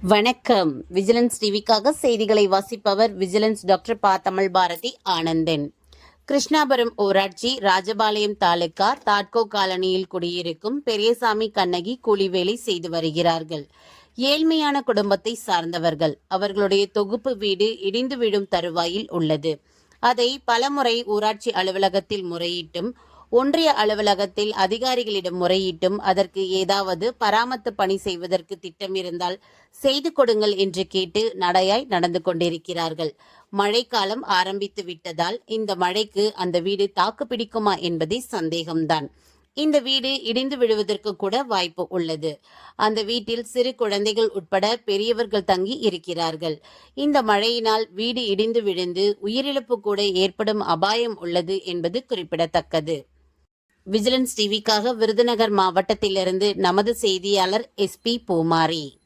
வணக்கம். விஜிலன்ஸ் டிவிக்காக செய்திகளை வாசிப்பவர் விஜிலன்ஸ் டாக்டர் பா. தமிழ் பாரதி ஆனந்தன். கிருஷ்ணாபுரம் ஊராட்சி ராஜபாளையம் தாலுகா தாட்கோ காலனியில் குடியிருக்கும் பெரியசாமி கண்ணகி கூலி வேலை செய்து வருகிறார்கள். ஏழ்மையான குடும்பத்தை சார்ந்தவர்கள். அவர்களுடைய தொகுப்பு வீடு இடிந்து விழும் தருவாயில் உள்ளது. அதை பலமுறை ஊராட்சி அலுவலகத்தில் முறையிட்டும் ஒன்றிய அலுவலகத்தில் அதிகாரிகளிடம் முறையிட்டும் அதற்கு ஏதாவது பராமத்து பணி செய்வதற்கு திட்டம் இருந்தால் செய்து கொடுங்கள் என்று கேட்டு நடையாய் நடந்து கொண்டிருக்கிறார்கள். மழைக்காலம் ஆரம்பித்து விட்டதால் இந்த மழைக்கு அந்த வீடு தாக்கு பிடிக்குமா என்பதே சந்தேகம்தான். இந்த வீடு இடிந்து விழுவதற்கு கூட வாய்ப்பு உள்ளது. அந்த வீட்டில் சிறு குழந்தைகள் உட்பட பெரியவர்கள் தங்கி இருக்கிறார்கள். இந்த மழையினால் வீடு இடிந்து விழுந்து உயிரிழப்பு கூட ஏற்படும் அபாயம் உள்ளது என்பது குறிப்பிடத்தக்கது. விஜிலன்ஸ் டிவிக்காக விருதுநகர் மாவட்டத்திலிருந்து நமது செய்தியாளர் SP பூமாரி.